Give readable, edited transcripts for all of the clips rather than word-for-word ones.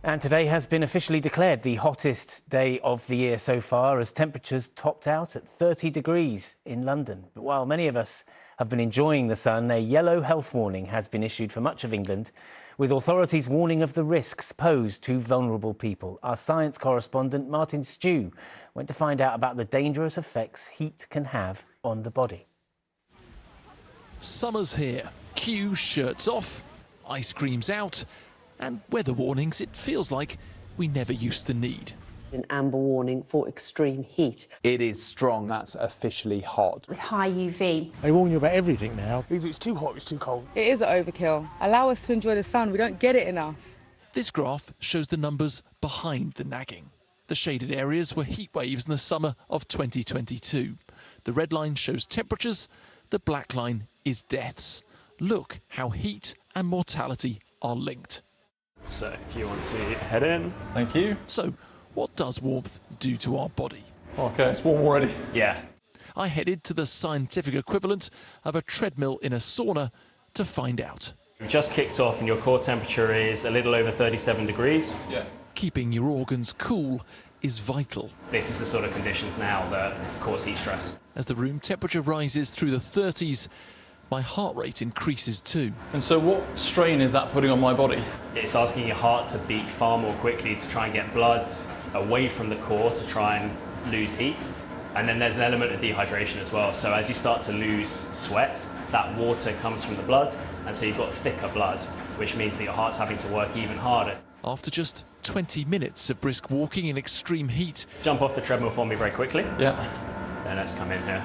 And today has been officially declared the hottest day of the year so far, as temperatures topped out at 30 degrees in London. But while many of us have been enjoying the sun, a yellow health warning has been issued for much of England, with authorities warning of the risks posed to vulnerable people. Our science correspondent Martin Stew went to find out about the dangerous effects heat can have on the body. Summer's here. Cue shirts off, ice creams out, and weather warnings it feels like we never used to need. An amber warning for extreme heat. It is strong, that's officially hot. With high UV. They warn you about everything now. Either it's too hot or it's too cold. It is overkill. Allow us to enjoy the sun, we don't get it enough. This graph shows the numbers behind the nagging. The shaded areas were heat waves in the summer of 2022. The red line shows temperatures, the black line is deaths. Look how heat and mortality are linked. So if you want to head in. Thank you. So what does warmth do to our body? Okay, it's warm already. Yeah. I headed to the scientific equivalent of a treadmill in a sauna to find out. You've just kicked off and your core temperature is a little over 37 degrees. Yeah. Keeping your organs cool is vital. This is the sort of conditions now that cause heat stress. As the room temperature rises through the 30s, my heart rate increases too. And so what strain is that putting on my body? It's asking your heart to beat far more quickly to try and get blood away from the core to try and lose heat. And then there's an element of dehydration as well. So as you start to lose sweat, that water comes from the blood, and so you've got thicker blood, which means that your heart's having to work even harder. After just 20 minutes of brisk walking in extreme heat... Jump off the treadmill for me very quickly. Yeah. Then let's come in here.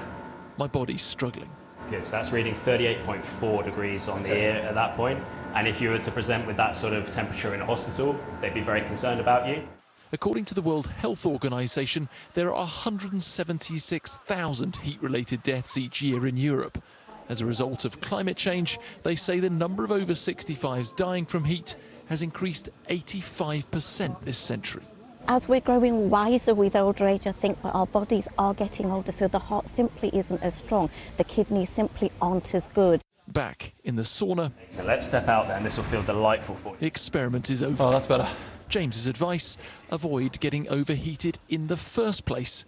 My body's struggling. Good, so that's reading 38.4 degrees on the ear at that point. And if you were to present with that sort of temperature in a hospital, they'd be very concerned about you. According to the World Health Organization, there are 176,000 heat-related deaths each year in Europe. As a result of climate change, they say the number of over 65s dying from heat has increased 85% this century. As we're growing wiser with older age, I think that our bodies are getting older, so the heart simply isn't as strong. The kidneys simply aren't as good. Back in the sauna. So let's step out there and this will feel delightful for you. The experiment is over. Oh, that's better. James's advice, avoid getting overheated in the first place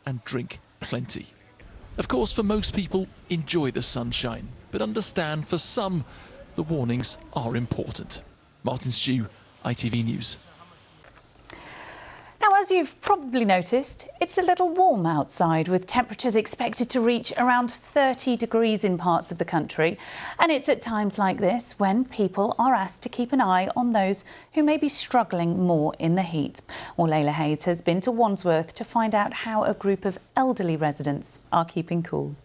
and drink plenty. Of course, for most people, enjoy the sunshine, but understand for some, the warnings are important. Martin Stew, ITV News. Now, as you've probably noticed, it's a little warm outside, with temperatures expected to reach around 30 degrees in parts of the country. And it's at times like this when people are asked to keep an eye on those who may be struggling more in the heat. Well, Layla Hayes has been to Wandsworth to find out how a group of elderly residents are keeping cool.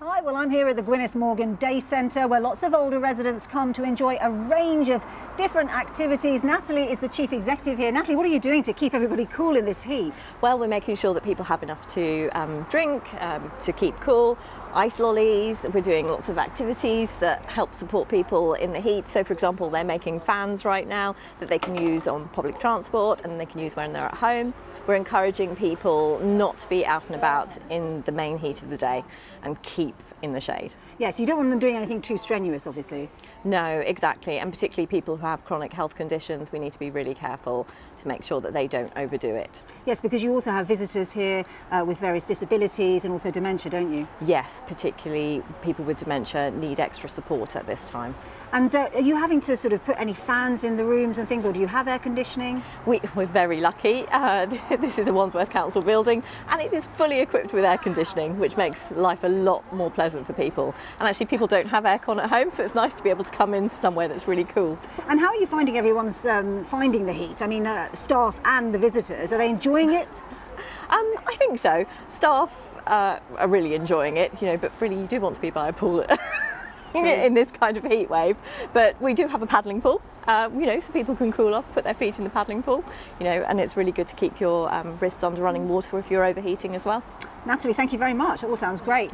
Hi, well, I'm here at the Gwyneth Morgan Day Centre, where lots of older residents come to enjoy a range of different activities. Natalie is the chief executive here. Natalie, what are you doing to keep everybody cool in this heat? Well, we're making sure that people have enough to drink, to keep cool. Ice lollies, we're doing lots of activities that help support people in the heat. So, for example, they're making fans right now that they can use on public transport and they can use when they're at home. We're encouraging people not to be out and about in the main heat of the day and keep in the shade. Yes, you don't want them doing anything too strenuous, obviously. No, exactly, and particularly people who have chronic health conditions, we need to be really careful to make sure that they don't overdo it. Yes, because you also have visitors here with various disabilities and also dementia, don't you? Yes, particularly people with dementia need extra support at this time. And are you having to sort of put any fans in the rooms and things, or do you have air conditioning? We're very lucky. This is a Wandsworth Council building and it is fully equipped with air conditioning, which makes life a lot more pleasant for people. And actually people don't have aircon at home, so it's nice to be able to come into somewhere that's really cool. And how are you finding everyone's finding the heat? I mean, staff and the visitors, are they enjoying it? I think so. Staff are really enjoying it, you know, but really you do want to be by a pool in this kind of heat wave. But we do have a paddling pool, you know, so people can cool off, put their feet in the paddling pool, you know, and it's really good to keep your wrists under running water if you're overheating as well. Natalie, thank you very much. It all sounds great.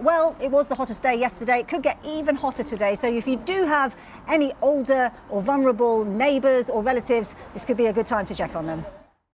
Well, it was the hottest day yesterday. It could get even hotter today. So if you do have any older or vulnerable neighbours or relatives, this could be a good time to check on them.